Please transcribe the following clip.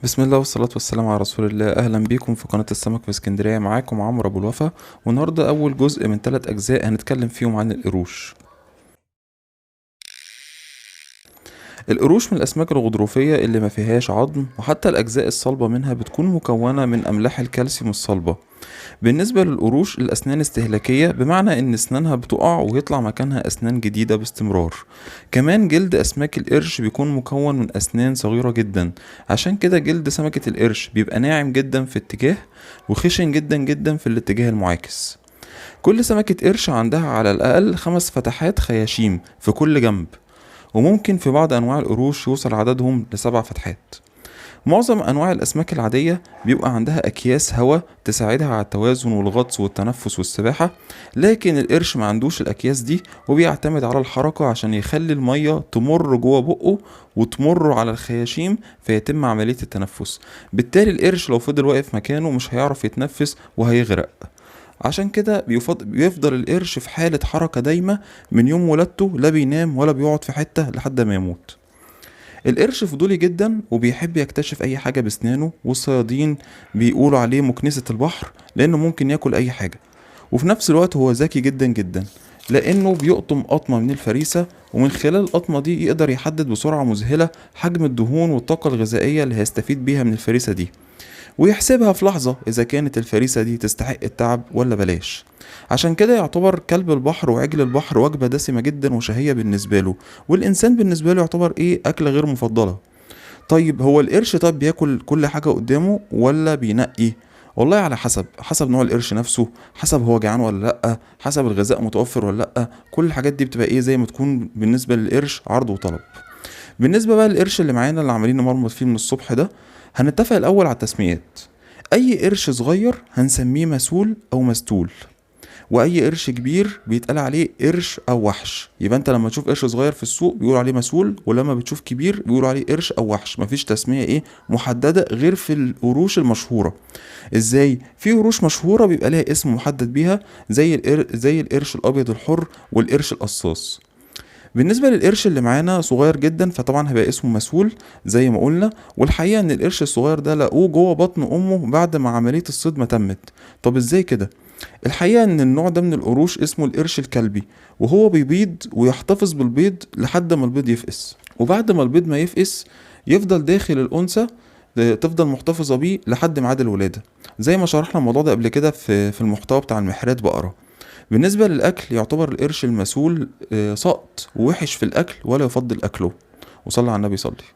بسم الله والصلاة والسلام على رسول الله. أهلا بيكم في قناة السمك في اسكندرية. معاكم عمرو أبو الوفا، والنهاردة أول جزء من 3 أجزاء هنتكلم فيهم عن القروش. القروش من الأسماك الغضروفية اللي ما فيهاش عظم، وحتى الأجزاء الصلبة منها بتكون مكونة من أملاح الكالسيوم الصلبة. بالنسبة للقروش الأسنان استهلاكية، بمعنى إن أسنانها بتقع ويطلع مكانها أسنان جديدة باستمرار. كمان جلد أسماك القرش بيكون مكون من أسنان صغيرة جدا، عشان كده جلد سمكة القرش بيبقى ناعم جدا في اتجاه وخشن جدا جدا في الاتجاه المعاكس. كل سمكة قرش عندها على الأقل 5 فتحات خياشيم في كل جنب، وممكن في بعض أنواع القروش يوصل عددهم ل7 فتحات. معظم أنواع الأسماك العادية بيبقى عندها أكياس هواء تساعدها على التوازن والغطس والتنفس والسباحة، لكن القرش ما عندوش الأكياس دي، وبيعتمد على الحركة عشان يخلي المية تمر جوه بقه وتمر على الخياشيم فيتم عملية التنفس. بالتالي القرش لو فضل واقف مكانه مش هيعرف يتنفس وهيغرق. عشان كده بيفضل القرش في حالة حركة دايمة من يوم ولادته، لا بينام ولا بيقعد في حتة لحد ما يموت. القرش فضولي جدا وبيحب يكتشف اي حاجة بسنانه، والصيادين بيقولوا عليه مكنسة البحر لانه ممكن ياكل اي حاجة. وفي نفس الوقت هو ذكي جدا جدا، لانه بيقطم قطمة من الفريسة، ومن خلال القطمة دي يقدر يحدد بسرعة مذهلة حجم الدهون والطاقة الغذائية اللي هيستفيد بيها من الفريسة دي، ويحسبها في لحظة إذا كانت الفريسة دي تستحق التعب ولا بلاش. عشان كده يعتبر كلب البحر وعجل البحر وجبة دسمة جدا وشهية بالنسبة له، والإنسان بالنسبة له يعتبر أكلة غير مفضلة. طيب هو القرش بياكل كل حاجة قدامه ولا بينقي؟ والله على حسب نوع القرش نفسه، حسب هو جعان ولا لأ، حسب الغذاء متوفر ولا لأ. كل الحاجات دي بتبقى زي ما تكون بالنسبة للقرش عرض وطلب. بالنسبة بقى للقرش اللي معانا اللي عمالين نمرمط فيه من الصبح ده، هنتفق الأول على التسميات. أي قرش صغير هنسميه مسول أو مستول، وأي قرش كبير بيتقال عليه قرش أو وحش. يبقى أنت لما تشوف قرش صغير في السوق بيقولوا عليه مسول، ولما بتشوف كبير بيقولوا عليه قرش أو وحش. مفيش تسمية محددة غير في القروش المشهورة. ازاي؟ في قروش مشهورة بيبقى ليها اسم محدد بيها، زي القرش الأبيض الحر والقرش القصاص. بالنسبة للقرش اللي معانا صغير جدا، فطبعا هيبقى اسمه مسؤول زي ما قلنا. والحقيقة ان القرش الصغير ده لقوه جوه بطن امه بعد ما عملية الصيد ما تمت. طب ازاي كده؟ الحقيقة ان النوع ده من القروش اسمه القرش الكلبي، وهو بيبيض ويحتفظ بالبيض لحد ما البيض يفقس، وبعد ما البيض ما يفقس يفضل داخل الأنثى، تفضل محتفظة بيه لحد ميعاد الولادة، زي ما شرحنا الموضوع ده قبل كده في المحتوى بتاع المحرات بقرة. بالنسبة للأكل يعتبر القرش المسول سقط ووحش في الأكل ولا يفضل أكله. وصلى على النبي صلي.